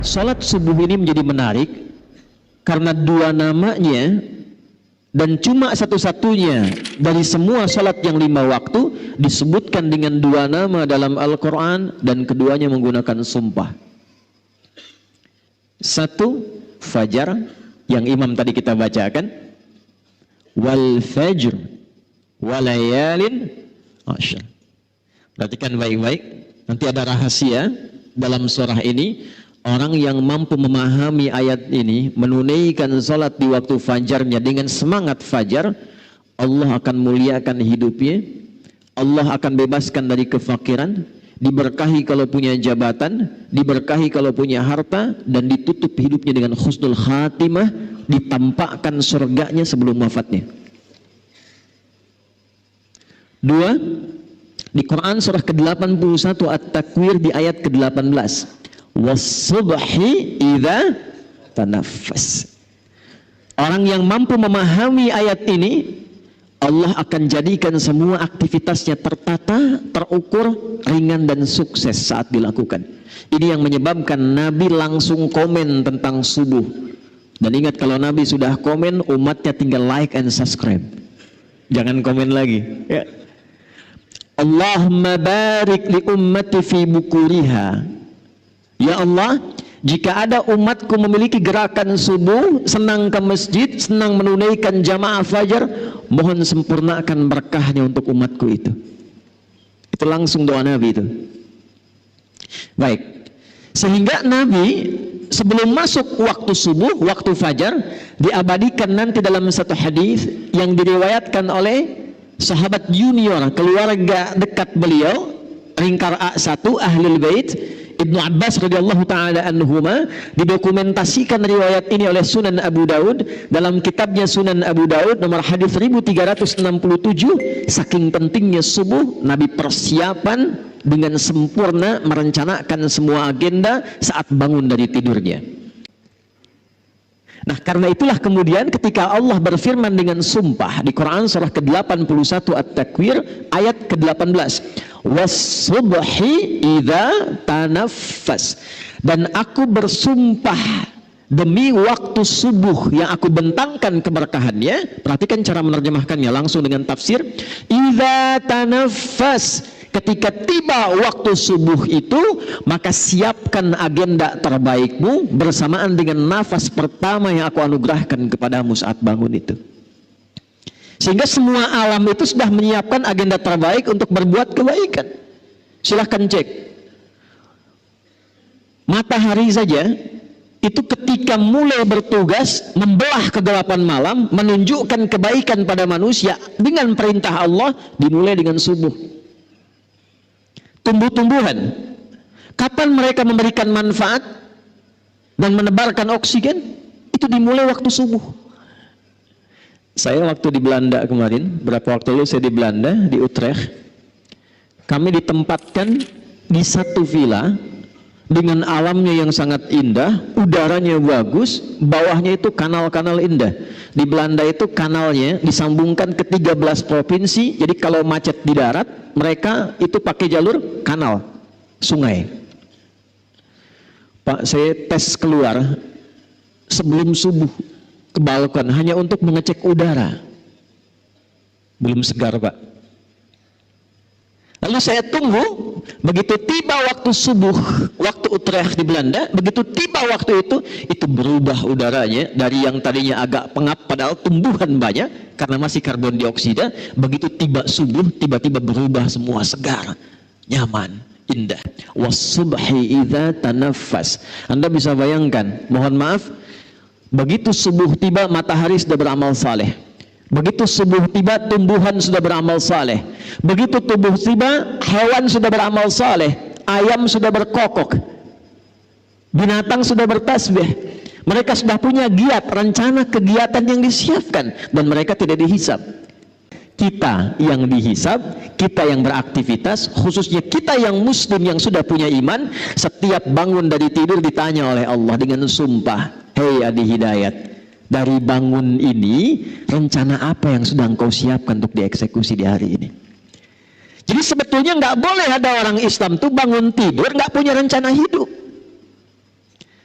Salat subuh ini menjadi menarik karena dua namanya dan cuma satu-satunya dari semua salat yang 5 waktu disebutkan dengan dua nama dalam Al-Quran dan keduanya menggunakan sumpah. Satu, fajar yang imam tadi kita bacakan, wal fajr walayalin asyr. Perhatikan baik-baik, nanti ada rahasia dalam surah ini. Orang yang mampu memahami ayat ini, menunaikan salat di waktu fajarnya dengan semangat fajar, Allah akan muliakan hidupnya, Allah akan bebaskan dari kefakiran, diberkahi kalau punya jabatan, diberkahi kalau punya harta, dan ditutup hidupnya dengan husnul khatimah, ditampakkan surganya sebelum wafatnya. Dua, di Quran surah ke-81 At-Takwir di ayat ke-18. Was-subhi idza tanaffas. Orang yang mampu memahami ayat ini, Allah akan jadikan semua aktivitasnya tertata, terukur, ringan dan sukses saat dilakukan. Ini yang menyebabkan Nabi langsung komen tentang subuh. Dan ingat, kalau Nabi sudah komen, umatnya tinggal like and subscribe. Jangan komen lagi, ya. Allahumma barik li ummati fi bukuriha. Ya Allah, jika ada umatku memiliki gerakan subuh, senang ke masjid, senang menunaikan jamaah fajar, mohon sempurnakan berkahnya untuk umatku itu. Itu langsung doa Nabi itu. Baik, sehingga Nabi sebelum masuk waktu subuh, waktu fajar, diabadikan nanti dalam satu hadis yang diriwayatkan oleh sahabat junior, keluarga dekat beliau, ringkar A1 Ahlul Bait, Ibnu Abbas radhiyallahu taala anhuma. Didokumentasikan riwayat ini oleh Sunan Abu Daud dalam kitabnya Sunan Abu Daud nomor hadis 1367. Saking pentingnya subuh, Nabi persiapan dengan sempurna, merencanakan semua agenda saat bangun dari tidurnya. Nah, karena itulah kemudian ketika Allah berfirman dengan sumpah di Quran surah ke-81 At-Takwir ayat ke-18, was-subhi idza tanaffas, dan aku bersumpah demi waktu subuh yang aku bentangkan keberkahannya. Perhatikan cara menerjemahkannya langsung dengan tafsir, idza tanaffas, ketika tiba waktu subuh itu, maka siapkan agenda terbaikmu bersamaan dengan nafas pertama yang aku anugerahkan kepadamu saat bangun itu. Sehingga semua alam itu sudah menyiapkan agenda terbaik untuk berbuat kebaikan. Silahkan cek. Matahari saja itu ketika mulai bertugas membelah kegelapan malam, menunjukkan kebaikan pada manusia dengan perintah Allah, dimulai dengan subuh. Tumbuh-tumbuhan, kapan mereka memberikan manfaat dan menebarkan oksigen? Itu dimulai waktu subuh. Saya waktu di Belanda kemarin, berapa waktu lalu saya di Belanda, di Utrecht, kami ditempatkan di satu villa dengan alamnya yang sangat indah, udaranya bagus, bawahnya itu kanal-kanal indah. Di Belanda itu kanalnya disambungkan ke 13 provinsi, jadi kalau macet di darat, mereka itu pakai jalur kanal, sungai. Pak, saya tes keluar sebelum subuh ke balkon hanya untuk mengecek udara. Belum segar, Pak. Lalu saya tunggu, begitu tiba waktu subuh, waktu Utrecht di Belanda, begitu tiba waktu itu berubah udaranya dari yang tadinya agak pengap padahal tumbuhan banyak karena masih karbon dioksida. Begitu tiba subuh, tiba-tiba berubah semua, segar, nyaman, indah. Was-subhi idza tanaffas. Anda bisa bayangkan, mohon maaf, begitu subuh tiba matahari sudah beramal saleh. Begitu subuh tiba tumbuhan sudah beramal saleh. Begitu subuh tiba hewan sudah beramal saleh. Ayam sudah berkokok. Binatang sudah bertasbih. Mereka sudah punya giat, rencana kegiatan yang disiapkan, dan mereka tidak dihisab. Kita yang dihisab, kita yang beraktivitas, khususnya kita yang muslim yang sudah punya iman, setiap bangun dari tidur ditanya oleh Allah dengan sumpah, hei Adi Hidayat, dari bangun ini rencana apa yang sudah engkau siapkan untuk dieksekusi di hari ini? Jadi sebetulnya nggak boleh ada orang Islam tuh bangun tidur nggak punya rencana hidup.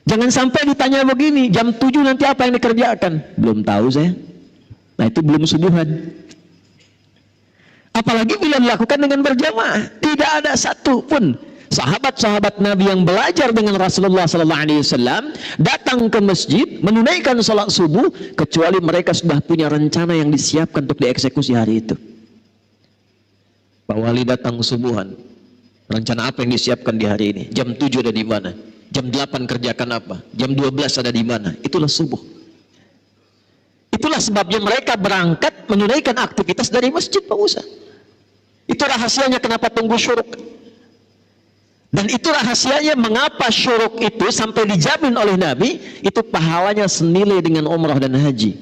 Jangan sampai ditanya begini, jam 7 nanti apa yang dikerjakan? Belum tahu saya. Nah itu belum subuhan. Apalagi bila dilakukan dengan berjamaah. Tidak ada satu pun sahabat-sahabat Nabi yang belajar dengan Rasulullah SAW datang ke masjid menunaikan salat subuh kecuali mereka sudah punya rencana yang disiapkan untuk dieksekusi hari itu. Pak Wali datang subuhan. Rencana apa yang disiapkan di hari ini? Jam 7 ada di mana? Jam 8 kerjakan apa? Jam 12 ada di mana? Itulah subuh. Itulah sebabnya mereka berangkat menunaikan aktivitas dari masjid, Pak Musa. Itu rahasianya kenapa tunggu syuruk. Dan itu rahasianya mengapa syuruk itu sampai dijamin oleh Nabi, itu pahalanya senilai dengan umrah dan haji.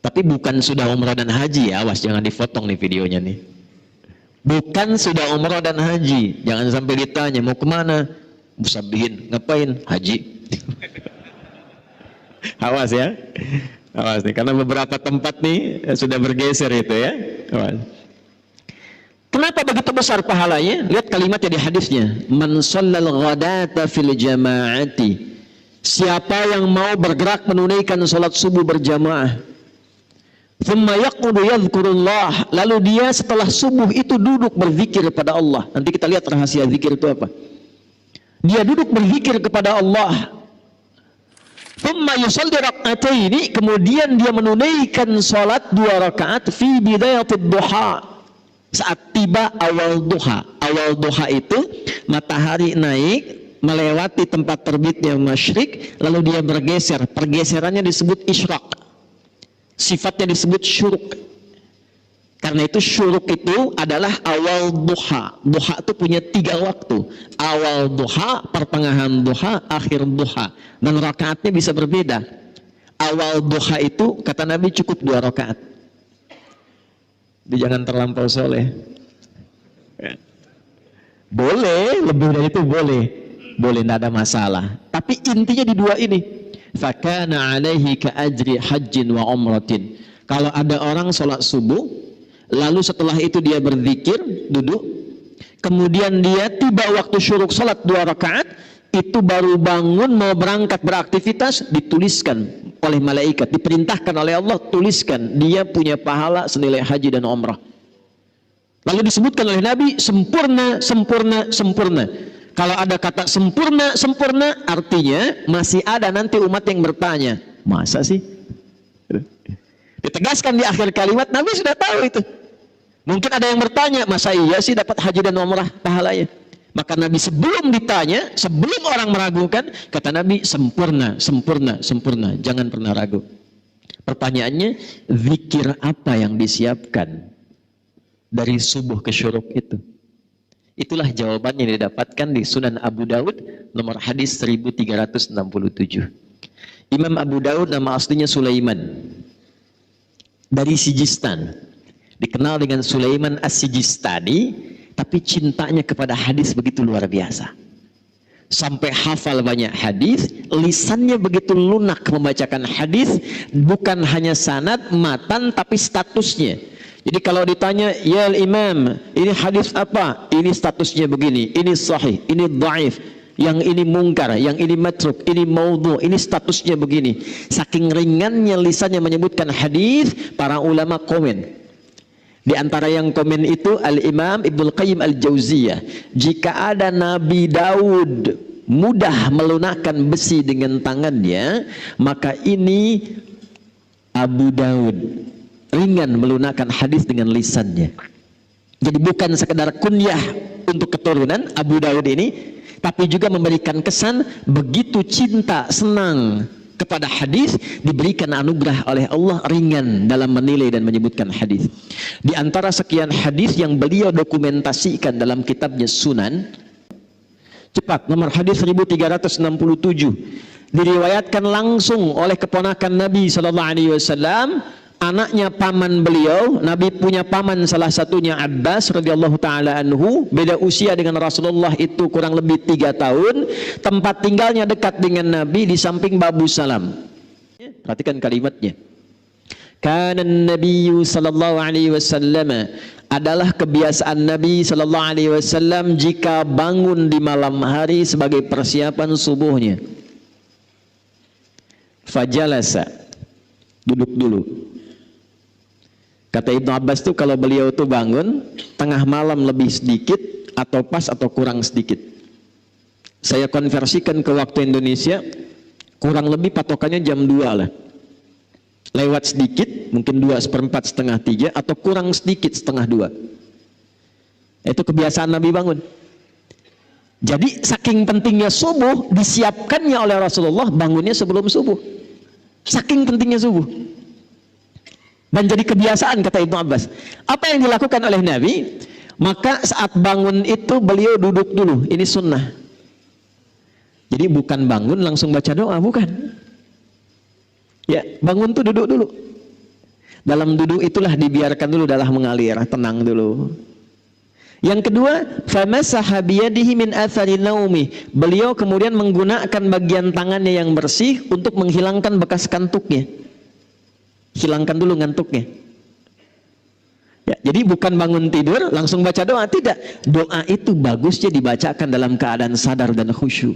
Tapi bukan sudah umrah dan haji ya, awas jangan dipotong nih videonya nih. Bukan sudah umrah dan haji, jangan sampai ditanya mau kemana? Musabihin, ngapain? Haji. Awas ya, awas nih, karena beberapa tempat nih sudah bergeser itu ya. Awas. Kenapa begitu besar pahalanya? Lihat kalimatnya di hadisnya. Man shallal ghadata fil jama'ati. Siapa yang mau bergerak menunaikan salat subuh berjamaah. Thumma yaqudu yadhkurullah. Lalu dia setelah subuh itu duduk berzikir kepada Allah. Nanti kita lihat rahasia zikir itu apa. Dia duduk berzikir kepada Allah. Thumma yusalli rak'ataini. Kemudian dia menunaikan salat 2 rakaat fi bidayatid duha. Saat tiba awal duha. Awal duha itu matahari naik melewati tempat terbitnya masyrik, lalu dia bergeser. Pergeserannya disebut isyraq. Sifatnya disebut syuruk. Karena itu syuruk itu adalah awal duha. Duha itu punya 3 waktu. Awal duha, pertengahan duha, akhir duha. Dan rakaatnya bisa berbeda. Awal duha itu kata Nabi cukup 2 rakaat. Jangan terlampau soleh. Boleh, lebih dari itu boleh. Boleh, tidak ada masalah. Tapi intinya di 2 ini. Fakana alaihi ka ajri hajjin wa umratin. Kalau ada orang sholat subuh, lalu setelah itu dia berzikir, duduk. Kemudian dia tiba waktu syuruk sholat 2 rakaat, itu baru bangun mau berangkat beraktivitas, dituliskan oleh malaikat, diperintahkan oleh Allah, tuliskan dia punya pahala senilai haji dan umrah. Lalu disebutkan oleh Nabi sempurna, sempurna, sempurna. Kalau ada kata sempurna, sempurna, artinya masih ada nanti umat yang bertanya, masa sih? Ditegaskan di akhir kalimat, Nabi sudah tahu itu. Mungkin ada yang bertanya, masa iya sih dapat haji dan umrah pahalanya? Maka Nabi sebelum ditanya, sebelum orang meragukan, kata Nabi sempurna, sempurna, sempurna. Jangan pernah ragu. Pertanyaannya, zikir apa yang disiapkan dari subuh ke syuruk itu? Itulah jawabannya yang didapatkan di Sunan Abu Daud nomor hadis 1367. Imam Abu Daud nama aslinya Sulaiman. Dari Sijistan. Dikenal dengan Sulaiman As-Sijistani. Tapi cintanya kepada hadis begitu luar biasa. Sampai hafal banyak hadis, lisannya begitu lunak membacakan hadis, bukan hanya sanad, matan, tapi statusnya. Jadi kalau ditanya, ya Imam, ini hadis apa? Ini statusnya begini, ini sahih, ini dhaif, yang ini mungkar, yang ini matruk, ini maudhu, ini statusnya begini. Saking ringannya lisannya menyebutkan hadis, para ulama komen. Di antara yang komen itu Al-Imam Ibnu Qayyim Al-Jauziyah, jika ada Nabi Daud mudah melunakkan besi dengan tangannya, maka ini Abu Daud ringan melunakkan hadis dengan lisannya. Jadi bukan sekedar kunyah untuk keturunan Abu Daud ini, tapi juga memberikan kesan begitu cinta, senang kepada hadis, diberikan anugerah oleh Allah ringan dalam menilai dan menyebutkan hadis. Di antara sekian hadis yang beliau dokumentasikan dalam kitabnya Sunan, cepat nomor hadis 1367, diriwayatkan langsung oleh keponakan Nabi SAW, anaknya paman beliau. Nabi punya paman, salah satunya Abbas radhiyallahu taala anhu, beda usia dengan Rasulullah itu kurang lebih 3 tahun, tempat tinggalnya dekat dengan Nabi di samping Babu Salam. Perhatikan kalimatnya. Kana an-nabiyyu sallallahu alaihi wasallam adalah kebiasaan Nabi Sallallahu Alaihi Wasallam jika bangun di malam hari sebagai persiapan subuhnya. Fajalasa, duduk dulu. Kata Ibnu Abbas tuh kalau beliau tuh bangun tengah malam lebih sedikit atau pas atau kurang sedikit. Saya konversikan ke waktu Indonesia, kurang lebih patokannya jam 2 lah. Lewat sedikit, mungkin 2/4, setengah 3, atau kurang sedikit setengah 2. Itu kebiasaan Nabi bangun. Jadi saking pentingnya subuh, disiapkannya oleh Rasulullah bangunnya sebelum subuh. Saking pentingnya subuh. Dan jadi kebiasaan, kata Ibnu Abbas. Apa yang dilakukan oleh Nabi? Maka saat bangun itu beliau duduk dulu. Ini sunnah. Jadi bukan bangun langsung baca doa, bukan. Ya, bangun tuh duduk dulu. Dalam duduk itulah dibiarkan dulu darah mengalir, tenang dulu. Yang kedua, famasaha biyadihi min athari naumi. Beliau kemudian menggunakan bagian tangannya yang bersih untuk menghilangkan bekas kantuknya. Hilangkan dulu ngantuknya. Ya, jadi bukan bangun tidur langsung baca doa, tidak. Doa itu bagusnya dibacakan dalam keadaan sadar dan khusyuk.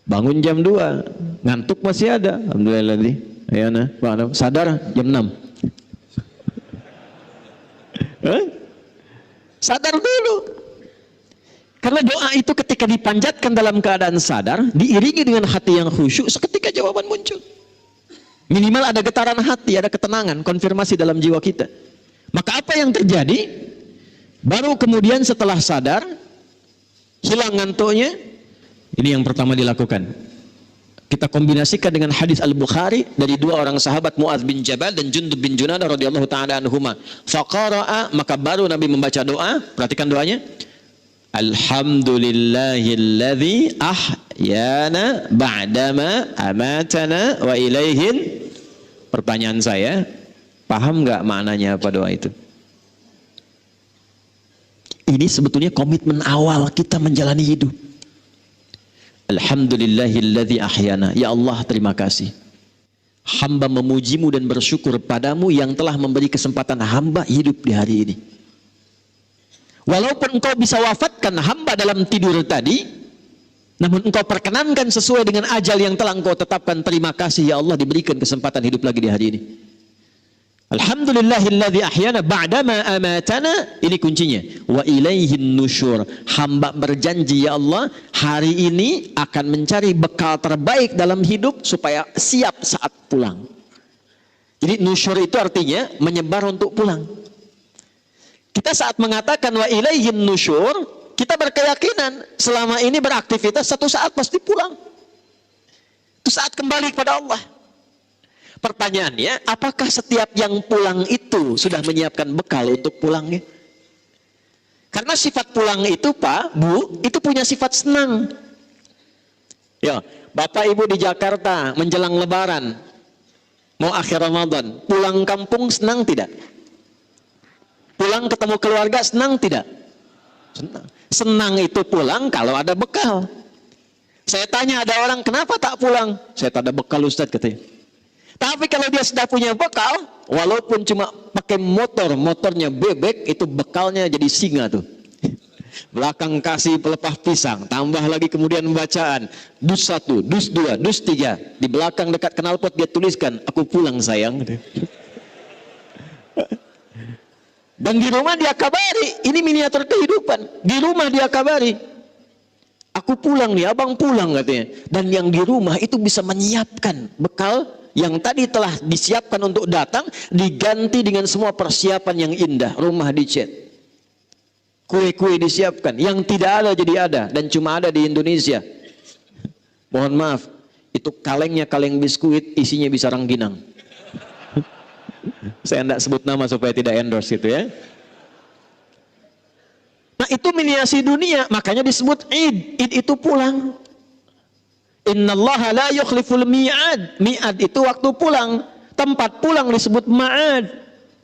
Bangun jam 2, ngantuk masih ada. Alhamdulillah nih. Ayana, sadar jam 6. Sadar dulu. Karena doa itu ketika dipanjatkan dalam keadaan sadar, diiringi dengan hati yang khusyuk, seketika jawaban muncul. Minimal ada getaran hati, ada ketenangan, konfirmasi dalam jiwa kita. Maka apa yang terjadi? Baru kemudian setelah sadar, hilang ngantuknya. Ini yang pertama dilakukan. Kita kombinasikan dengan hadis Al-Bukhari dari dua orang sahabat, Mu'adz bin Jabal dan Jundub bin Junadah radhiyallahu taala anhuma. Faqara'a, maka baru Nabi membaca doa. Perhatikan doanya. Alhamdulillahilladzi ahyana ba'dama amatana wa ilaihin. Pertanyaan saya, paham nggak maknanya apa doa itu? Ini sebetulnya komitmen awal kita menjalani hidup. Alhamdulillahilladzi ahyana. Ya Allah, terima kasih. Hamba memujimu dan bersyukur padamu yang telah memberi kesempatan hamba hidup di hari ini. Walaupun engkau bisa wafatkan hamba dalam tidur tadi, namun engkau perkenankan sesuai dengan ajal yang telah engkau tetapkan. Terima kasih ya Allah, diberikan kesempatan hidup lagi di hari ini. Alhamdulillahilladzi ahyana ba'dama amatana. Ini kuncinya. Wa ilaihin nusyur. Hamba berjanji ya Allah, hari ini akan mencari bekal terbaik dalam hidup supaya siap saat pulang. Jadi nusyur itu artinya menyebar untuk pulang. Kita saat mengatakan wa ilaihin nusyur, kita berkeyakinan selama ini beraktivitas, satu saat pasti pulang. Itu saat kembali kepada Allah. Pertanyaannya, apakah setiap yang pulang itu sudah menyiapkan bekal untuk pulangnya? Karena sifat pulang itu, Pak, Bu, itu punya sifat senang. Ya, Bapak Ibu di Jakarta menjelang Lebaran, mau akhir Ramadan, pulang kampung senang tidak? Pulang ketemu keluarga senang tidak? Senang. Senang itu pulang kalau ada bekal. Saya tanya ada orang, kenapa tak pulang? Saya tak ada bekal, Ustaz, katanya. Tapi kalau dia sudah punya bekal, walaupun cuma pakai motornya bebek, itu bekalnya jadi singa tuh. Belakang kasih pelepah pisang, tambah lagi kemudian bacaan, dus 1, dus 2, dus 3. Di belakang dekat knalpot dia tuliskan, aku pulang sayang. Dan di rumah dia kabari, ini miniatur kehidupan. Di rumah dia kabari, aku pulang nih, abang pulang katanya. Dan yang di rumah itu bisa menyiapkan bekal yang tadi telah disiapkan untuk datang, diganti dengan semua persiapan yang indah. Rumah dicat, kue-kue disiapkan, yang tidak ada jadi ada, dan cuma ada di Indonesia. Mohon maaf, itu kalengnya kaleng biskuit, isinya bisa rangginang. Saya tidak sebut nama supaya tidak endorse itu ya. Nah itu miniasi dunia, makanya disebut Id. Id itu pulang. Innallaha la yukhliful mi'ad. Mi'ad itu waktu pulang. Tempat pulang disebut ma'ad.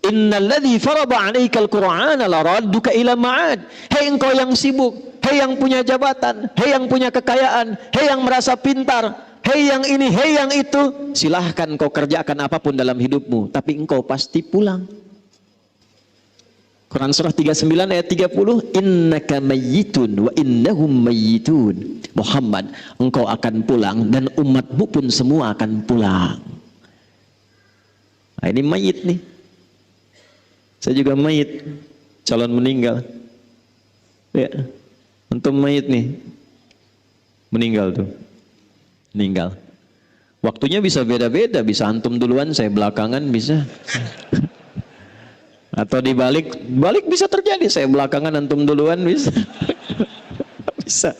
Innalladzi farada 'alaikal Qur'ana laradduka ila ma'ad. Hei engkau yang sibuk, hei yang punya jabatan, hei yang punya kekayaan, hei yang merasa pintar, hei yang ini, hei yang itu, silahkan kau kerjakan apapun dalam hidupmu, tapi engkau pasti pulang. Quran surah 39 ayat 30, innaka mayyitun wa innahum mayyitun. Muhammad, engkau akan pulang dan umatmu pun semua akan pulang. Nah, ini mayit nih. Saya juga mayit, calon meninggal. Ya, antum mayit nih. Meninggal tuh. Meninggal. Waktunya bisa beda-beda, bisa antum duluan, saya belakangan bisa. Atau dibalik, balik bisa terjadi, saya belakangan antum duluan bisa. Bisa.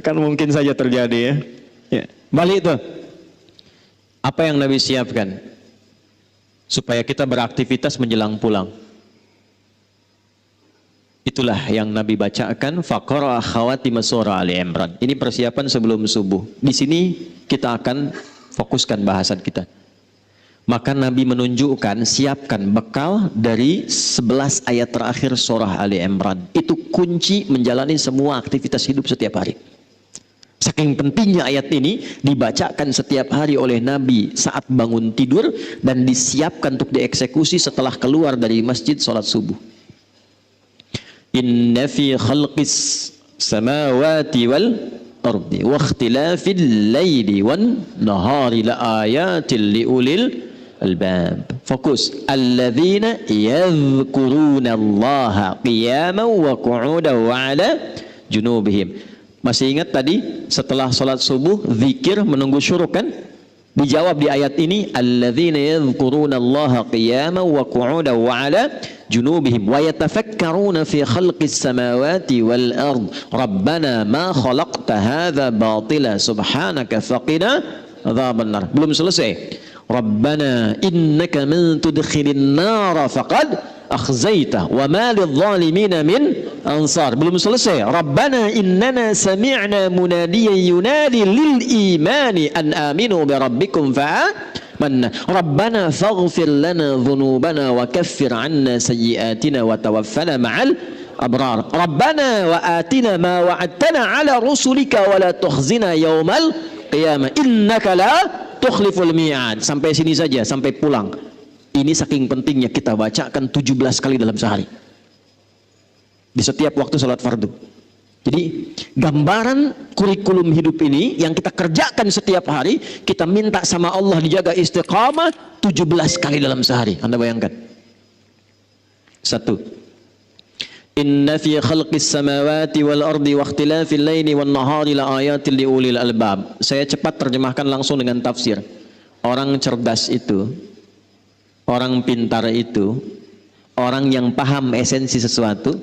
Kan mungkin saja terjadi ya. Ya. Balik itu. Apa yang Nabi siapkan? Supaya kita beraktivitas menjelang pulang. Itulah yang Nabi bacakan, faqara khawatim surah Ali Imran. Ini persiapan sebelum subuh. Di sini kita akan fokuskan bahasan kita. Maka Nabi menunjukkan, siapkan bekal dari 11 ayat terakhir surah Ali Imran. Itu kunci menjalani semua aktivitas hidup setiap hari. Saking pentingnya ayat ini dibacakan setiap hari oleh Nabi saat bangun tidur dan disiapkan untuk dieksekusi setelah keluar dari masjid sholat subuh. Inna fi khalqis samawati wal ardi wa ikhtilafil laili wan nahari la ayatil liulil albab. Fokus. Alladzina yadhkuruna Allaha qiyaman wa qu'udan wa ala junubihim. Masih ingat tadi setelah sholat subuh zikir menunggu syuruk kan? Dijawab di ayat ini, alladzina yadhkuruna Allaha qiyaman wa qu'udan wa ala junubihim wa yatafakkaruna fi khalqis samawati wal ard. Rabbana ma khalaqta hadza batila subhanaka faqina adzabannar. Belum selesai. Rabbana innaka man tudkhilin nar faqad akhzaita wa ma lidh-dhalimin min ansar. Belum selesai. Rabbana innana sami'na munadiyan yunadi lil imani an aminu bi rabbikum fa'amanna. Rabbana faghfir lana dhunubana wa kaffir 'anna sayyi'atina wa tawaffana ma'al abrar. Rabbana wa atina ma wa'adtana 'ala rusulika wa la tukhzina yaumal qiyamah innaka la tukhliful mi'ad. Sampai sini saja, sampai pulang. Ini saking pentingnya kita bacakan 17 kali dalam sehari. Di setiap waktu salat fardu. Jadi gambaran kurikulum hidup ini yang kita kerjakan setiap hari, kita minta sama Allah dijaga istiqamah 17 kali dalam sehari. Anda bayangkan. 1. Inna fi khalqis samawati wal ardi wa ikhtilafil laili wan nahari la ayatil liulil albab. Saya cepat terjemahkan langsung dengan tafsir. Orang cerdas itu, orang pintar itu, orang yang paham esensi sesuatu,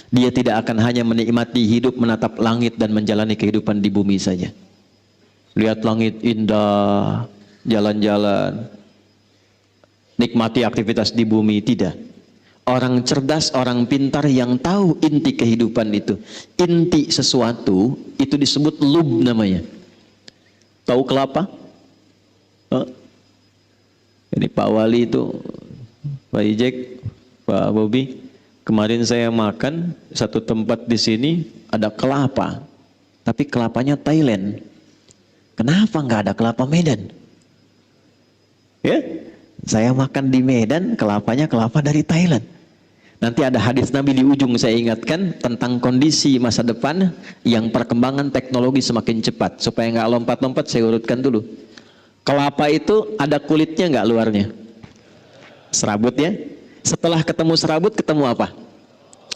dia tidak akan hanya menikmati hidup, menatap langit dan menjalani kehidupan di bumi saja. Lihat langit indah, jalan-jalan, nikmati aktivitas di bumi, tidak. Orang cerdas, orang pintar yang tahu inti kehidupan itu. Inti sesuatu itu disebut lub namanya. Tahu kelapa? Ini Pak Wali itu, Pak Ijek, Pak Bobi. Kemarin saya makan satu tempat di sini ada kelapa, tapi kelapanya Thailand. Kenapa nggak ada kelapa Medan? Ya, saya makan di Medan, kelapanya kelapa dari Thailand. Nanti ada hadis Nabi di ujung saya ingatkan tentang kondisi masa depan yang perkembangan teknologi semakin cepat. Supaya nggak lompat-lompat saya urutkan dulu. Kelapa itu ada kulitnya nggak luarnya? Serabut ya. Setelah ketemu serabut ketemu apa?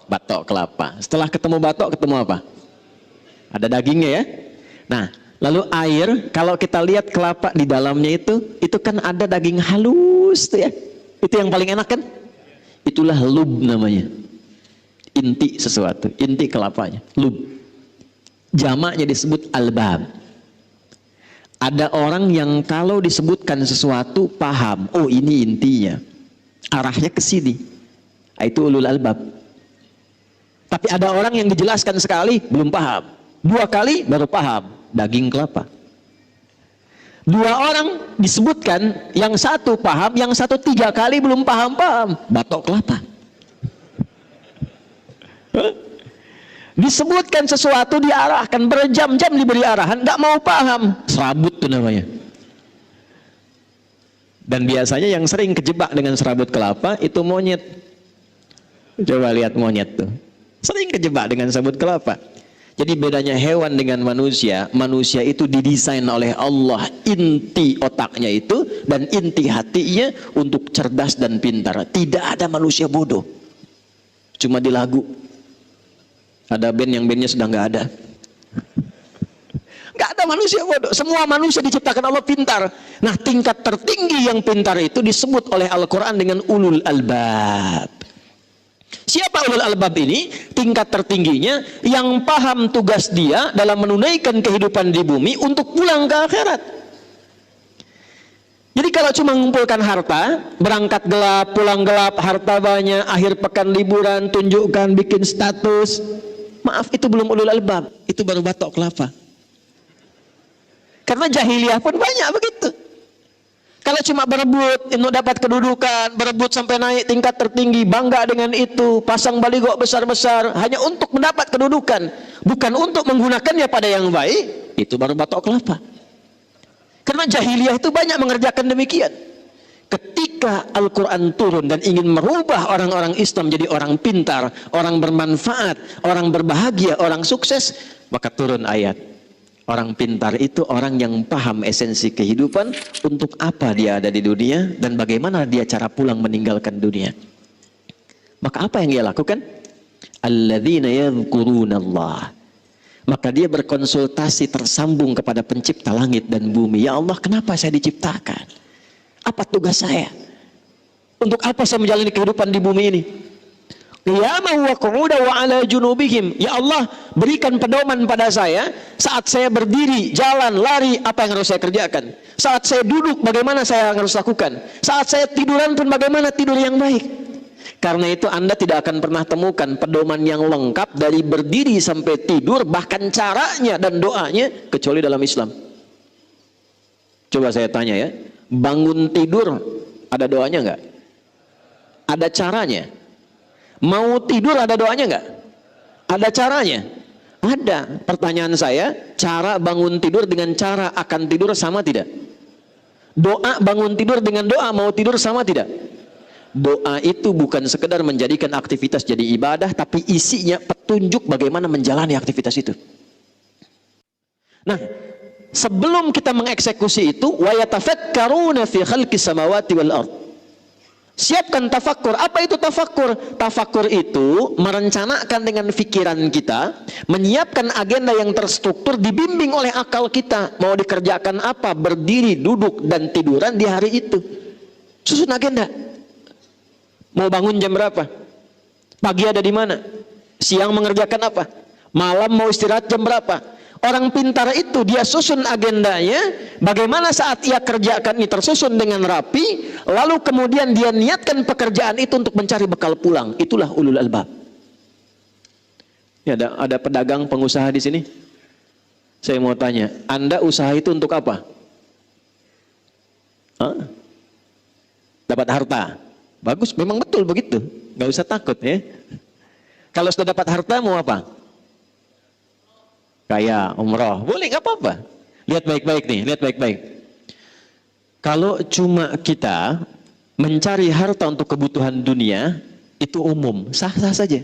Batok kelapa. Setelah ketemu batok ketemu apa? Ada dagingnya ya. Nah, lalu air, kalau kita lihat kelapa di dalamnya itu kan ada daging halus tuh ya. Itu yang paling enak kan? Itulah lub namanya. Inti sesuatu, inti kelapanya, lub. Jamaknya disebut albab. Ada orang yang kalau disebutkan sesuatu paham, oh ini intinya. Arahnya ke sini. Itu ulul albab. Tapi ada orang yang dijelaskan sekali belum paham. 2 kali baru paham, daging kelapa. 2 orang disebutkan, yang satu paham, yang satu 3 kali belum paham-paham, batok kelapa. Disebutkan sesuatu diarahkan, berjam-jam diberi arahan, nggak mau paham, serabut itu namanya. Dan biasanya yang sering kejebak dengan serabut kelapa itu monyet. Coba lihat monyet tuh, sering kejebak dengan sabut kelapa. Jadi bedanya hewan dengan manusia, manusia itu didesain oleh Allah inti otaknya itu dan inti hatinya untuk cerdas dan pintar. Tidak ada manusia bodoh. Cuma di lagu ada band yang bandnya sudah nggak ada. Nggak ada manusia bodoh. Semua manusia diciptakan Allah pintar. Nah, tingkat tertinggi yang pintar itu disebut oleh Al-Quran dengan ulul albab. Siapa ulul albab ini? Tingkat tertingginya yang paham tugas dia dalam menunaikan kehidupan di bumi untuk pulang ke akhirat. Jadi kalau cuma mengumpulkan harta, berangkat gelap, pulang gelap, harta banyak, akhir pekan liburan, tunjukkan, bikin status, maaf, itu belum ulul albab, itu baru batok kelapa. Karena jahiliyah pun banyak begitu. Kalau cuma berebut untuk dapat kedudukan, berebut sampai naik tingkat tertinggi, bangga dengan itu, pasang baligo besar-besar hanya untuk mendapat kedudukan, bukan untuk menggunakannya pada yang baik, itu baru batok kelapa. Karena jahiliyah itu banyak mengerjakan demikian. Ketika Al-Quran turun dan ingin merubah orang-orang Islam jadi orang pintar, orang bermanfaat, orang berbahagia, orang sukses, maka turun ayat. Orang pintar itu orang yang paham esensi kehidupan, untuk apa dia ada di dunia dan bagaimana dia cara pulang meninggalkan dunia. Maka apa yang dia lakukan? Alladzina yadhkurunallah. Maka dia berkonsultasi, tersambung kepada pencipta langit dan bumi. Ya Allah, kenapa saya diciptakan? Apa tugas saya? Untuk apa saya menjalani kehidupan di bumi ini? Qiyaman wa qu'udan wa ala junubihim. Ya Allah, berikan pedoman pada saya saat saya berdiri, jalan, lari, apa yang harus saya kerjakan. Saat saya duduk, bagaimana saya harus lakukan. Saat saya tiduran pun bagaimana tidur yang baik. Karena itu Anda tidak akan pernah temukan pedoman yang lengkap dari berdiri sampai tidur, bahkan caranya dan doanya, kecuali dalam Islam. Coba saya tanya ya, bangun tidur ada doanya enggak? Ada caranya? Mau tidur ada doanya enggak? Ada caranya? Ada. Pertanyaan saya, cara bangun tidur dengan cara akan tidur sama tidak? Doa bangun tidur dengan doa mau tidur sama tidak? Doa itu bukan sekedar menjadikan aktivitas jadi ibadah, tapi isinya petunjuk bagaimana menjalani aktivitas itu. Nah, sebelum kita mengeksekusi itu, wa yatafakkaruna fi khalqis samawati wal ardh. Siapkan tafakkur. Apa itu tafakkur? Tafakkur itu merencanakan dengan pikiran kita, menyiapkan agenda yang terstruktur, dibimbing oleh akal kita. Mau dikerjakan apa, berdiri, duduk, dan tiduran di hari itu. Susun agenda. Mau bangun jam berapa? Pagi ada di mana? Siang mengerjakan apa? Malam mau istirahat jam berapa? Orang pintar itu dia susun agendanya, bagaimana saat ia kerjakan ini tersusun dengan rapi, lalu kemudian dia niatkan pekerjaan itu untuk mencari bekal pulang. Itulah ulul albab. Ya, ada pedagang pengusaha di sini. Saya mau tanya, Anda usaha itu untuk apa? Hah? Dapat harta. Bagus, memang betul begitu. Nggak usah takut ya. Kalau sudah dapat harta mau apa? Kayak umroh, boleh, nggak apa-apa. Lihat baik-baik nih, lihat baik-baik. Kalau cuma kita mencari harta untuk kebutuhan dunia, itu umum, sah-sah saja.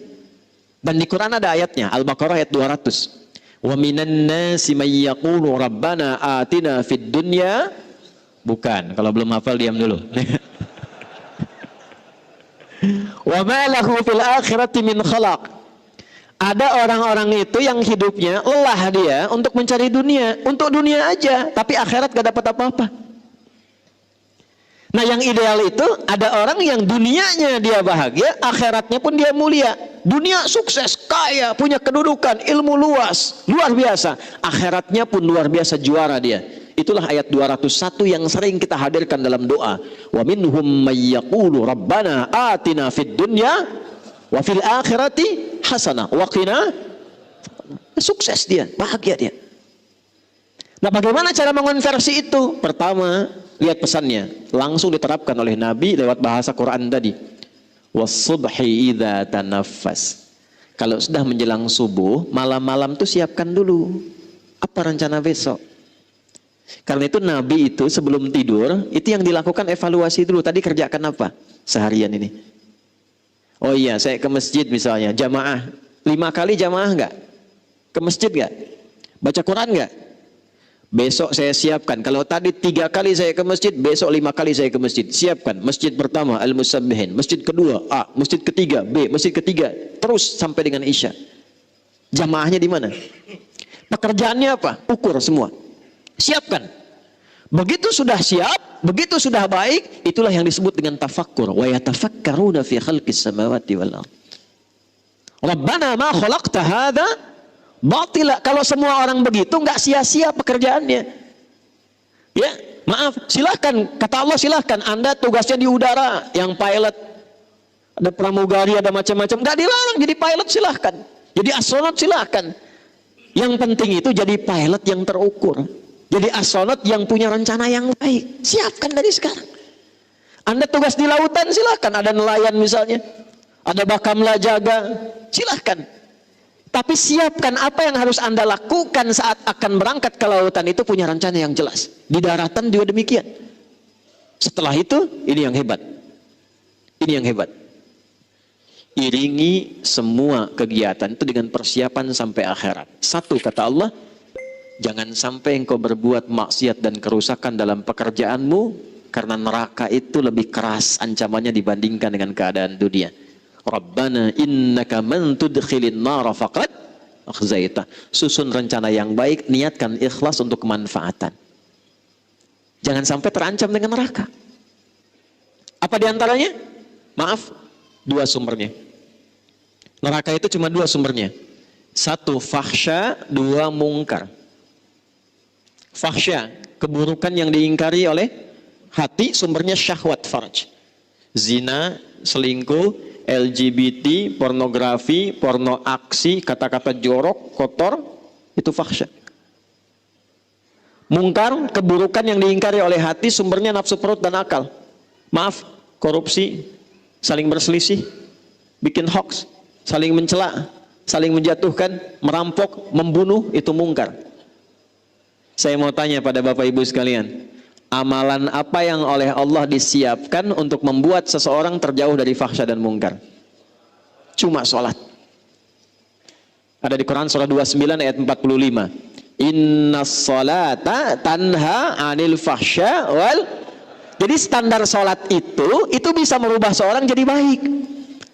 Dan di Quran ada ayatnya, Al-Baqarah ayat 200. Wa minan nasi may yaqulu rabbana atina fid dunya. Bukan, kalau belum hafal diam dulu. Wa ma lahu fil akhirati min khalaq. Ada orang-orang itu yang hidupnya lelah dia untuk mencari dunia, untuk dunia aja, tapi akhirat gak dapat apa-apa. Nah, yang ideal itu ada orang yang dunianya dia bahagia, akhiratnya pun dia mulia. Dunia sukses, kaya, punya kedudukan, ilmu luas, luar biasa. Akhiratnya pun luar biasa, juara dia. Itulah ayat 201 yang sering kita hadirkan dalam doa. Wa minhum may yaqulu rabbana atina fid dunya wa fil akhirati hasanah wa qina. Sukses dia, bahagia dia. Nah, bagaimana cara mengonversi itu? Pertama, lihat pesannya, langsung diterapkan oleh Nabi lewat bahasa Quran tadi. Was-subhi idza tanaffas. Kalau sudah menjelang subuh, malam-malam tuh siapkan dulu apa rencana besok. Karena itu Nabi itu sebelum tidur, itu yang dilakukan evaluasi dulu. Tadi kerjakan apa seharian ini? Oh iya, saya ke masjid misalnya, jamaah. 5 kali jamaah nggak? Ke masjid nggak? Baca Quran nggak? Besok saya siapkan. Kalau tadi 3 kali saya ke masjid, besok 5 kali saya ke masjid. Siapkan. Masjid pertama Al-Musabbihin, masjid kedua A, masjid ketiga B, masjid ketiga, terus sampai dengan Isya. Jamaahnya di mana? Pekerjaannya apa? Ukur semua. Siapkan. Begitu sudah siap, begitu sudah baik, itulah yang disebut dengan tafakkur. Wa yatafakkaruna fi khalqis samawati wal ardh. Rabbana ma khalaqta hadza batila. Kalau semua orang begitu, nggak sia-sia pekerjaannya. Ya, maaf, silahkan, kata Allah silahkan. Anda tugasnya di udara, yang pilot, ada pramugari, ada macam-macam, nggak dilarang jadi pilot, silahkan. Jadi astronot silahkan. Yang penting itu jadi pilot yang terukur. Jadi astronot yang punya rencana yang baik. Siapkan dari sekarang. Anda tugas di lautan silahkan. Ada nelayan misalnya, ada bakamla jaga, silahkan. Tapi siapkan apa yang harus Anda lakukan saat akan berangkat ke lautan, itu punya rencana yang jelas. Di daratan juga demikian. Setelah itu, ini yang hebat. Ini yang hebat. Iringi semua kegiatan itu dengan persiapan sampai akhirat. Satu, kata Allah, jangan sampai engkau berbuat maksiat dan kerusakan dalam pekerjaanmu, karena neraka itu lebih keras ancamannya dibandingkan dengan keadaan dunia. Rabbana innaka man tudkhilin nara faqad akhzaita. Susun rencana yang baik, niatkan ikhlas untuk kemanfaatan. Jangan sampai terancam dengan neraka. Apa diantaranya? Maaf, 2 sumbernya. Neraka itu cuma 2 sumbernya. 1 fahsya, 2 mungkar. Fahsya, keburukan yang diingkari oleh hati, sumbernya syahwat farj. Zina, selingkuh, LGBT, pornografi, porno aksi, kata-kata jorok, kotor, itu fahsya. Mungkar, keburukan yang diingkari oleh hati, sumbernya nafsu perut dan akal. Maaf, korupsi, saling berselisih, bikin hoax, saling mencela, saling menjatuhkan, merampok, membunuh, itu mungkar. Saya mau tanya pada Bapak Ibu sekalian, amalan apa yang oleh Allah disiapkan untuk membuat seseorang terjauh dari fahsya dan mungkar? Cuma sholat. Ada di Quran surah 29 ayat 45. Inna sholata tanha anil fahsya wal. Jadi standar sholat itu bisa merubah seorang jadi baik.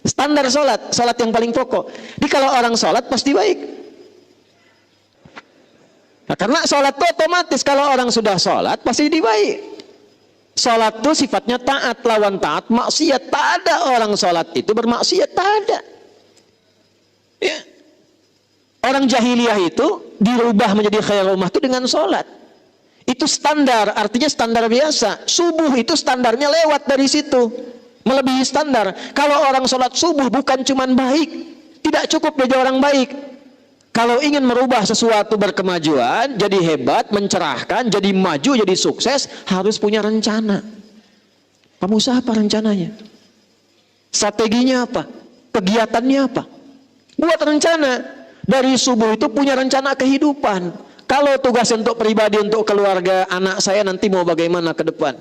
Standar sholat yang paling pokok. Jadi kalau orang sholat pasti baik. Nah, karena sholat itu otomatis, kalau orang sudah sholat pasti jadi baik. Sholat itu sifatnya taat, lawan taat maksiat. Tak ada orang sholat itu bermaksiat, tak ada. Ya. Orang jahiliyah itu dirubah menjadi khairul ummah itu dengan sholat. Itu standar, artinya standar biasa. Subuh itu standarnya lewat dari situ, melebihi standar. Kalau orang sholat subuh bukan cuman baik, tidak cukup jadi orang baik. Kalau ingin merubah sesuatu berkemajuan, jadi hebat, mencerahkan, jadi maju, jadi sukses, harus punya rencana. Kamu usaha apa rencananya? Strateginya apa? Kegiatannya apa? Buat rencana. Dari subuh itu punya rencana kehidupan. Kalau tugas untuk pribadi, untuk keluarga, anak saya nanti mau bagaimana ke depan?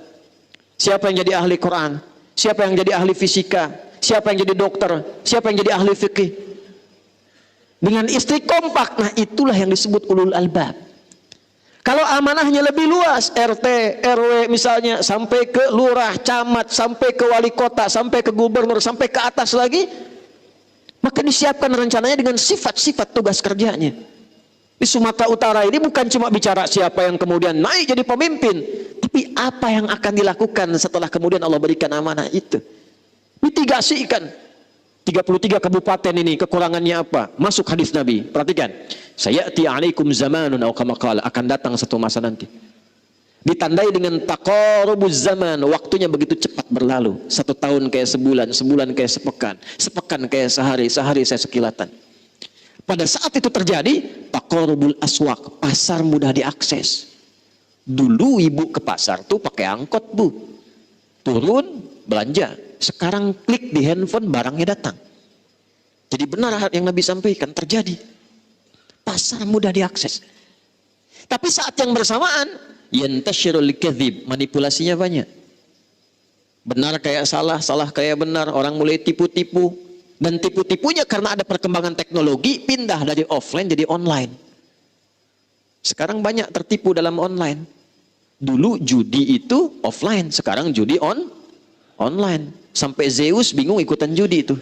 Siapa yang jadi ahli Quran? Siapa yang jadi ahli fisika? Siapa yang jadi dokter? Siapa yang jadi ahli fikih? Dengan istri kompak, nah itulah yang disebut ulul albab. Kalau amanahnya lebih luas, RT, RW misalnya, sampai ke lurah, camat, sampai ke wali kota, sampai ke gubernur, sampai ke atas lagi, maka disiapkan rencananya dengan sifat-sifat tugas kerjanya. Di Sumatera Utara ini bukan cuma bicara siapa yang kemudian naik jadi pemimpin, tapi apa yang akan dilakukan setelah kemudian Allah berikan amanah itu. Mitigasikan. 33 kabupaten ini kekurangannya apa? Masuk hadis Nabi. Perhatikan. Sayati alaikum zamanun aw kama qala, akan datang satu masa nanti. Ditandai dengan taqarubuz zaman, waktunya begitu cepat berlalu. 1 tahun kayak sebulan, sebulan kayak sepekan, sepekan kayak sehari, sehari saya sekilatan. Pada saat itu terjadi, taqarubul aswaq, pasar mudah diakses. Dulu ibu ke pasar tuh pakai angkot, Bu. Turun belanja. Sekarang klik di handphone, barangnya datang. Jadi benar yang Nabi sampaikan terjadi. Pasar mudah diakses. Tapi saat yang bersamaan, yantashirul kadzib, manipulasinya banyak. Benar kayak salah, salah kayak benar. Orang mulai tipu-tipu, Dan tipu-tipunya karena ada perkembangan teknologi, pindah dari offline jadi online. Sekarang banyak tertipu dalam online. Dulu judi itu offline, sekarang judi online. Sampai Zeus bingung ikutan judi itu.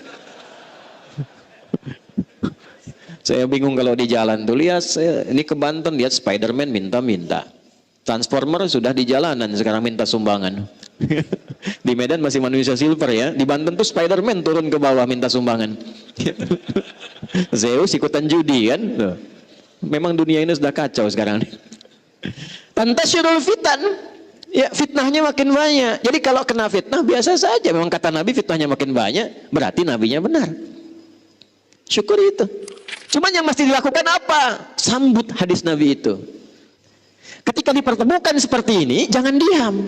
Saya bingung kalau di jalan tuh, lihat ini ke Banten, lihat Spiderman minta-minta. Transformer sudah di jalanan sekarang minta sumbangan. Di Medan masih manusia silver ya, di Banten tuh Spiderman turun ke bawah minta sumbangan. Zeus ikutan judi kan. Memang dunia ini sudah kacau sekarang. Tantasyirul fitan, ya fitnahnya makin banyak. Jadi kalau kena fitnah biasa saja. Memang kata Nabi fitnahnya makin banyak, berarti nabinya benar. Syukur itu. Cuman yang mesti dilakukan apa? Sambut hadis Nabi itu. Ketika dipertemukan seperti ini, jangan diam.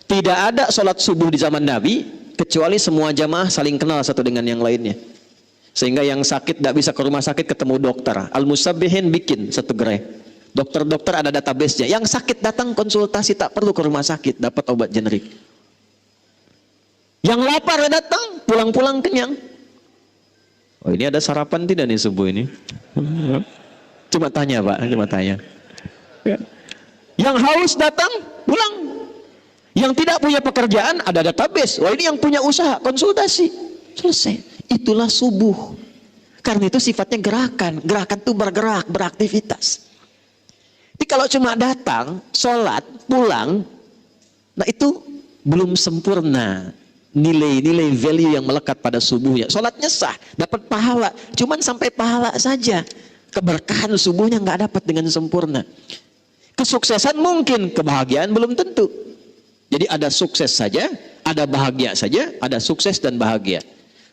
Tidak ada sholat subuh di zaman Nabi, kecuali semua jamaah saling kenal satu dengan yang lainnya. Sehingga yang sakit tidak bisa ke rumah sakit ketemu dokter. Al-Musabbihin bikin satu gerai. Dokter-dokter ada database-nya. Yang sakit datang konsultasi, tak perlu ke rumah sakit, dapat obat generik. Yang lapar datang, pulang-pulang kenyang. Oh, ini ada sarapan tidak nih subuh ini? Cuma tanya Pak, cuma tanya. Yang haus datang, pulang. Yang tidak punya pekerjaan, ada database. Wah, ini yang punya usaha, konsultasi. Selesai. Itulah subuh. Karena itu sifatnya gerakan. Gerakan itu bergerak, beraktivitas. Jadi kalau cuma datang, sholat, pulang, nah itu belum sempurna. Nilai-nilai value yang melekat pada subuhnya. Sholatnya sah, dapat pahala. Cuman sampai pahala saja. Keberkahan subuhnya nggak dapat dengan sempurna. Kesuksesan mungkin, kebahagiaan belum tentu. Jadi ada sukses saja, ada bahagia saja, ada sukses dan bahagia.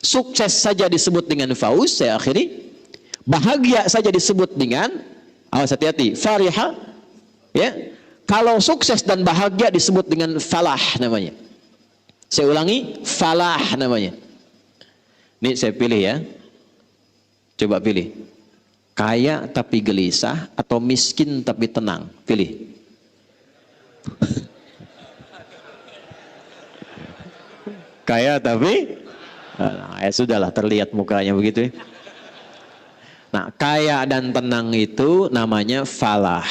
Sukses saja disebut dengan fauz, saya akhiri. Bahagia saja disebut dengan, awas hati-hati, fariha. Ya. Kalau sukses dan bahagia disebut dengan falah namanya. Saya ulangi, falah namanya. Ini saya pilih ya. Coba pilih. Kaya tapi gelisah atau miskin tapi tenang? Pilih. Kaya tapi ya sudahlah, terlihat mukanya begitu ya. Nah, kaya dan tenang itu namanya falah.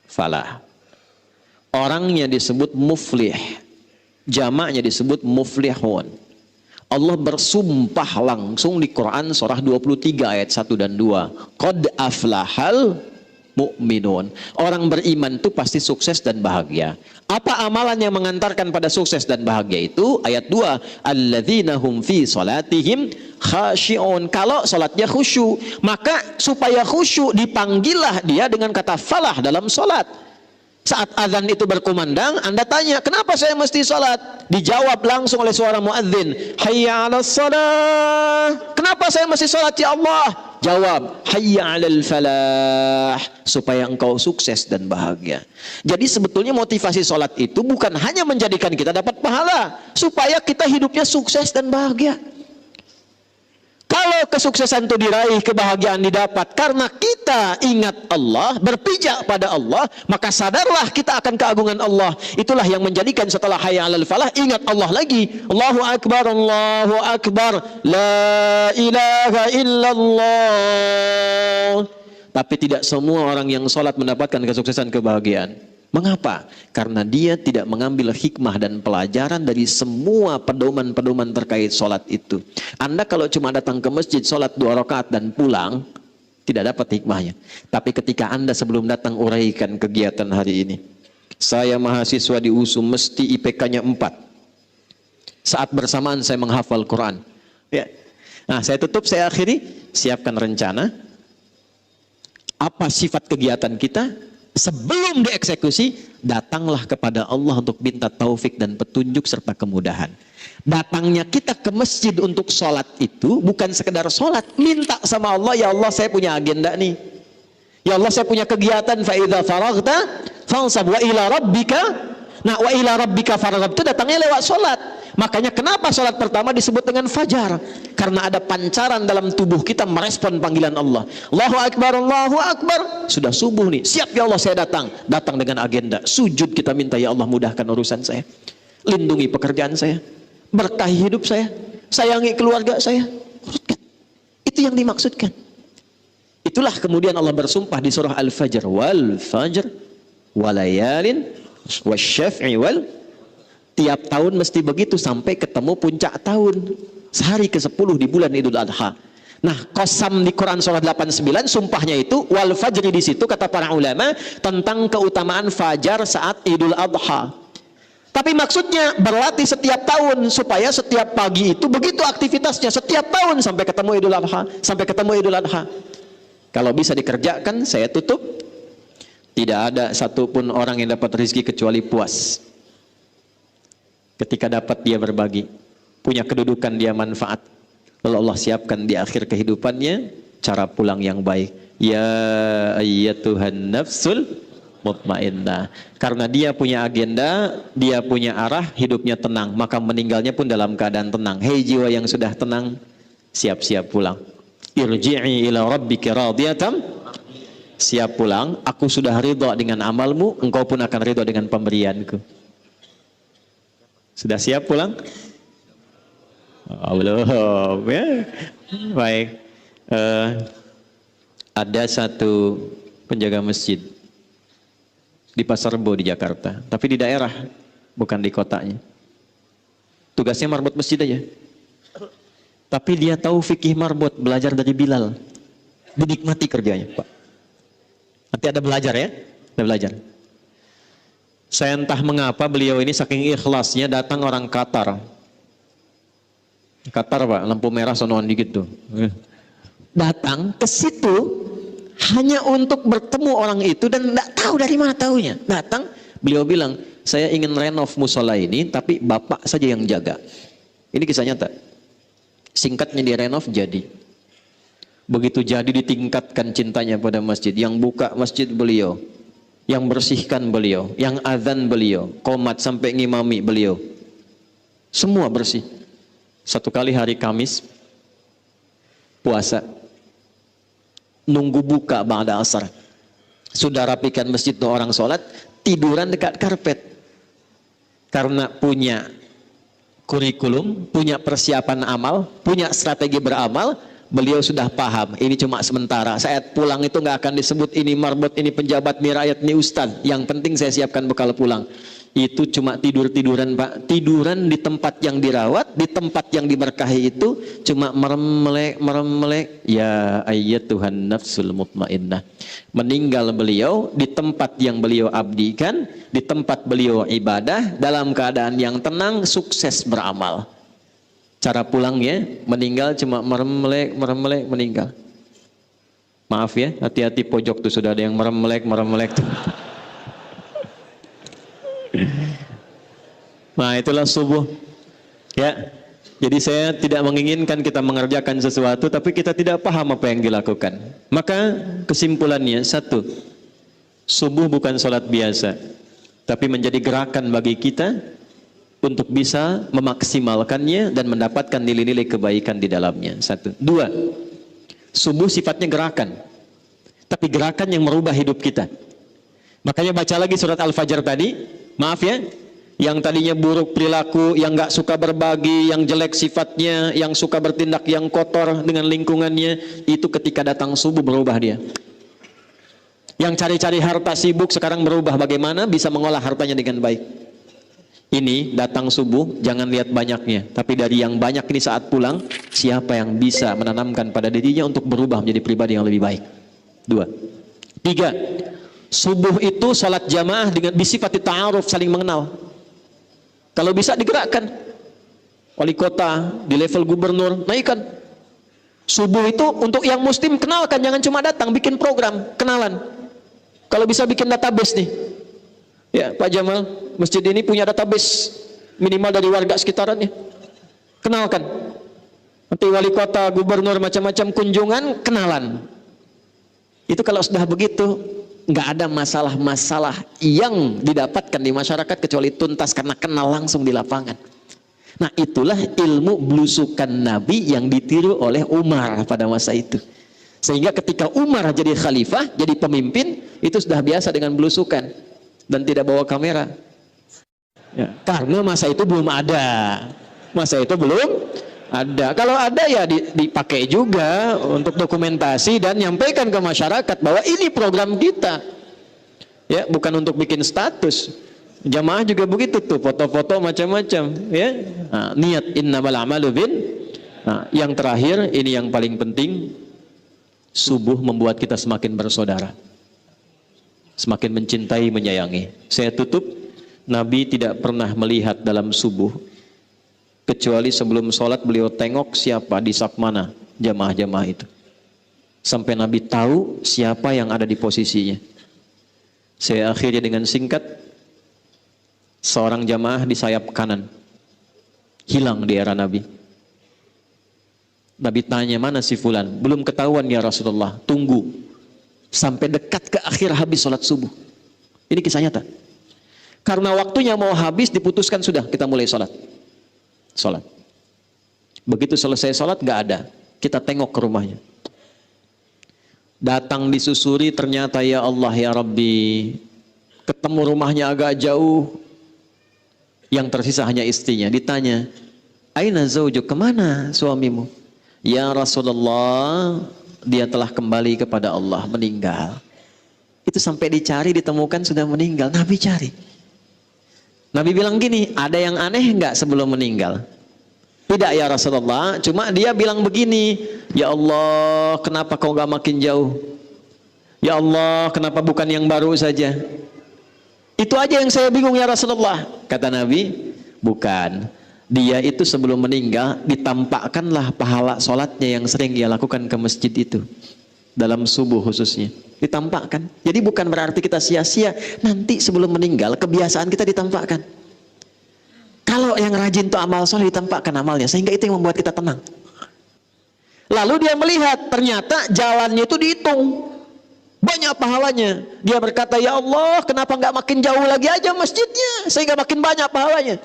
Falah. Orangnya disebut muflih. Jamaknya disebut muflihun. Allah bersumpah langsung di Quran surah 23 ayat 1 dan 2. Qad aflahal mu'minun. Orang beriman itu pasti sukses dan bahagia. Apa amalan yang mengantarkan pada sukses dan bahagia itu? Ayat 2. Alladzina hum fi salatihim khashi'un. Kalau salatnya khusyuk, maka supaya khusyuk dipanggillah dia dengan kata falah dalam salat. Saat azan itu berkumandang, Anda tanya, kenapa saya mesti sholat? Dijawab langsung oleh suara muadzin, hayya 'alas shalah. Kenapa saya mesti sholat ya Allah? Jawab, hayya 'alal falah. Supaya engkau sukses dan bahagia. Jadi sebetulnya motivasi sholat itu bukan hanya menjadikan kita dapat pahala, supaya kita hidupnya sukses dan bahagia. Kalau kesuksesan itu diraih, kebahagiaan didapat karena kita ingat Allah, berpijak pada Allah, maka sadarlah kita akan keagungan Allah. Itulah yang menjadikan setelah hayya 'alal falah, ingat Allah lagi. Allahu Akbar, Allahu Akbar, la ilaha illallah. Tapi tidak semua orang yang sholat mendapatkan kesuksesan kebahagiaan. Mengapa? Karena dia tidak mengambil hikmah dan pelajaran dari semua pedoman-pedoman terkait sholat itu. Anda kalau cuma datang ke masjid, sholat 2 rakaat dan pulang, tidak dapat hikmahnya. Tapi ketika Anda sebelum datang uraikan kegiatan hari ini. Saya mahasiswa di USUM, mesti IPK-nya 4. Saat bersamaan saya menghafal Quran. Ya. Nah, saya tutup, saya akhiri. Siapkan rencana. Apa sifat kegiatan kita? Sebelum dieksekusi, datanglah kepada Allah untuk minta taufik dan petunjuk serta kemudahan. Datangnya kita ke masjid untuk sholat itu bukan sekedar sholat, minta sama Allah, ya Allah saya punya agenda nih, ya Allah saya punya kegiatan, fa idza faraghta fansab wa ila rabbika. Nah, wa ila rabbika farghab itu datangnya lewat sholat. Makanya kenapa sholat pertama disebut dengan fajar? Karena ada pancaran dalam tubuh kita merespon panggilan Allah. Allahu Akbar, Allahu Akbar. Sudah subuh nih, siap ya Allah saya datang. Datang dengan agenda. Sujud kita minta, ya Allah mudahkan urusan saya. Lindungi pekerjaan saya. Berkahi hidup saya. sayangi keluarga saya. Urutkan. Itu yang dimaksudkan. Itulah kemudian Allah bersumpah di surah Al-Fajr, wal fajr walayalin wasyaf'i wal, tiap tahun mesti begitu sampai ketemu puncak tahun, sehari ke-10 di bulan Idul Adha. Nah, qasam di Quran surah 89 sumpahnya itu wal fajri, di situ kata para ulama tentang keutamaan fajar saat Idul Adha. Tapi maksudnya berlatih setiap tahun supaya setiap pagi itu begitu aktivitasnya setiap tahun sampai ketemu Idul Adha, sampai ketemu Idul Adha. Kalau bisa dikerjakan, saya tutup, tidak ada satupun orang yang dapat rezeki kecuali puas. Ketika dapat dia berbagi, punya kedudukan dia manfaat. Lalu Allah siapkan di akhir kehidupannya cara pulang yang baik. Ya ayyatuhan nafsul mutmainnah. Karena dia punya agenda, dia punya arah, hidupnya tenang, maka meninggalnya pun dalam keadaan tenang. Hei jiwa yang sudah tenang, siap-siap pulang. Irji'i ila rabbika radiyatan, siap pulang, aku sudah ridha dengan amalmu, engkau pun akan ridha dengan pemberianku. Sudah siap pulang? Belum ya. Baik. Ada satu penjaga masjid di Pasar Rebo di Jakarta, tapi di daerah, bukan di kotanya. Tugasnya marbot masjid aja. Tapi dia tahu fikih marbot, belajar dari Bilal. Dinikmati kerjanya, Pak. Nanti ada belajar ya, ada belajar. Saya entah mengapa beliau ini saking ikhlasnya datang orang Qatar. Qatar, Pak, lampu merah sonoan dikit tuh. Datang ke situ hanya untuk bertemu orang itu dan tidak tahu dari mana tahunya. Datang, beliau bilang, saya ingin renov musola ini, tapi bapak saja yang jaga. Ini kisah nyata. Singkatnya direnov jadi. Begitu jadi ditingkatkan cintanya pada masjid. Yang buka masjid beliau, yang bersihkan beliau, yang azan beliau, qomat sampai ngimami beliau. Semua bersih. Satu kali hari Kamis puasa, nunggu buka ba'da asar. Sudah rapikan masjid tuh orang sholat, tiduran dekat karpet. Karena punya kurikulum, punya persiapan amal, punya strategi beramal, beliau sudah paham, ini cuma sementara. Saat pulang itu nggak akan disebut ini marbot, ini penjabat, ini rakyat, ini ustadz. Yang penting saya siapkan bekal pulang. Itu cuma tiduran, Pak. Tiduran di tempat yang dirawat, di tempat yang diberkahi itu cuma merem-melek. Ya ayyatuhan nafsul mutmainnah. Meninggal beliau di tempat yang beliau abdikan, di tempat beliau ibadah, dalam keadaan yang tenang, sukses beramal. Cara pulangnya, meninggal cuma merem-melek, meninggal. Maaf ya, hati-hati pojok tuh sudah ada yang merem-melek tuh. Nah, itulah subuh. Ya. Jadi saya tidak menginginkan kita mengerjakan sesuatu tapi kita tidak paham apa yang dilakukan. Maka kesimpulannya satu, subuh bukan sholat biasa, tapi menjadi gerakan bagi kita untuk bisa memaksimalkannya dan mendapatkan nilai-nilai kebaikan di dalamnya. Satu. Dua, subuh sifatnya gerakan, tapi gerakan yang merubah hidup kita. Makanya baca lagi surat Al-Fajr tadi. Maaf ya, yang tadinya buruk perilaku, yang gak suka berbagi, yang jelek sifatnya, yang suka bertindak yang kotor dengan lingkungannya, itu ketika datang subuh berubah dia. Yang cari-cari harta sibuk sekarang berubah, bagaimana bisa mengolah hartanya dengan baik. Ini datang subuh, jangan lihat banyaknya, tapi dari yang banyak ini saat pulang, siapa yang bisa menanamkan pada dirinya untuk berubah menjadi pribadi yang lebih baik. Dua. Tiga, subuh itu salat jamaah dengan bisifati ta'aruf, saling mengenal. Kalau bisa digerakkan. Wali kota, di level gubernur, naikkan. Subuh itu untuk yang muslim kenalkan, jangan cuma datang, bikin program, kenalan. Kalau bisa bikin database nih. Ya, Pak Jamal, masjid ini punya database minimal dari warga sekitarannya. Kenalkan. Nanti wali kota, gubernur, macam-macam kunjungan, kenalan. Itu kalau sudah begitu, nggak ada masalah-masalah yang didapatkan di masyarakat kecuali tuntas karena kenal langsung di lapangan. Nah, itulah ilmu belusukan Nabi yang ditiru oleh Umar pada masa itu. Sehingga ketika Umar jadi khalifah, jadi pemimpin, itu sudah biasa dengan belusukan dan tidak bawa kamera. Ya, karena masa itu belum ada. Masa itu belum Ada. Kalau ada ya dipakai juga untuk dokumentasi dan nyampaikan ke masyarakat bahwa ini program kita. Ya, bukan untuk bikin status. Jamaah juga begitu tuh, foto-foto macam-macam, ya. Nah, niat innamal a'malu bin. Nah, yang terakhir ini yang paling penting, subuh membuat kita semakin bersaudara. Semakin mencintai, menyayangi. Saya tutup, Nabi tidak pernah melihat dalam subuh kecuali sebelum sholat beliau tengok siapa di saf mana jamaah-jamaah itu. Sampai Nabi tahu siapa yang ada di posisinya. Saya akhiri dengan singkat, seorang jamaah di sayap kanan hilang di era Nabi. Nabi tanya, mana si fulan? Belum ketahuan ya Rasulullah, tunggu sampai dekat ke akhir habis sholat subuh. Ini kisah nyata. Karena waktunya mau habis, diputuskan sudah kita mulai sholat. Begitu selesai sholat gak ada, kita tengok ke rumahnya. Datang disusuri, ternyata ya Allah ya Rabbi, ketemu rumahnya agak jauh, yang tersisa hanya istrinya. Ditanya, aina zaujuk, kemana suamimu? Ya Rasulullah, dia telah kembali kepada Allah, meninggal. Itu sampai dicari, ditemukan sudah meninggal. Nabi cari. Nabi bilang gini, ada yang aneh enggak sebelum meninggal? Tidak ya Rasulullah, cuma dia bilang begini, ya Allah, kenapa kau gak makin jauh? Ya Allah, kenapa bukan yang baru saja? Itu aja yang saya bingung ya Rasulullah. Kata Nabi, bukan. Dia itu sebelum meninggal, ditampakkanlah pahala sholatnya yang sering dia lakukan ke masjid itu. Dalam subuh khususnya. Ditampakkan. Jadi bukan berarti kita sia-sia. Nanti sebelum meninggal, kebiasaan kita ditampakkan. Kalau yang rajin tuh amal soleh ditampakkan amalnya, sehingga itu yang membuat kita tenang. Lalu dia melihat, ternyata jalannya itu dihitung, banyak pahalanya. Dia berkata, ya Allah, kenapa nggak makin jauh lagi aja masjidnya, sehingga makin banyak pahalanya.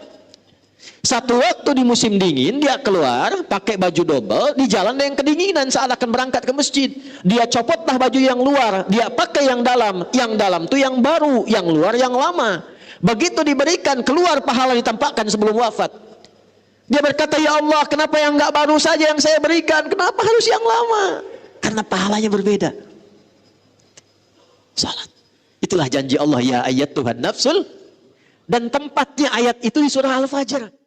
Satu waktu di musim dingin, dia keluar pakai baju double, di jalan yang kedinginan saat akan berangkat ke masjid. Dia copotlah baju yang luar, dia pakai yang dalam tuh yang baru, yang luar yang lama. Begitu diberikan, keluar pahala ditampakkan sebelum wafat. Dia berkata, ya Allah, kenapa yang enggak baru saja yang saya berikan? Kenapa harus yang lama? Karena pahalanya berbeda. Salat. Itulah janji Allah, ya ayat Tuhan nafsul. Dan tempatnya ayat itu di surah Al-Fajr.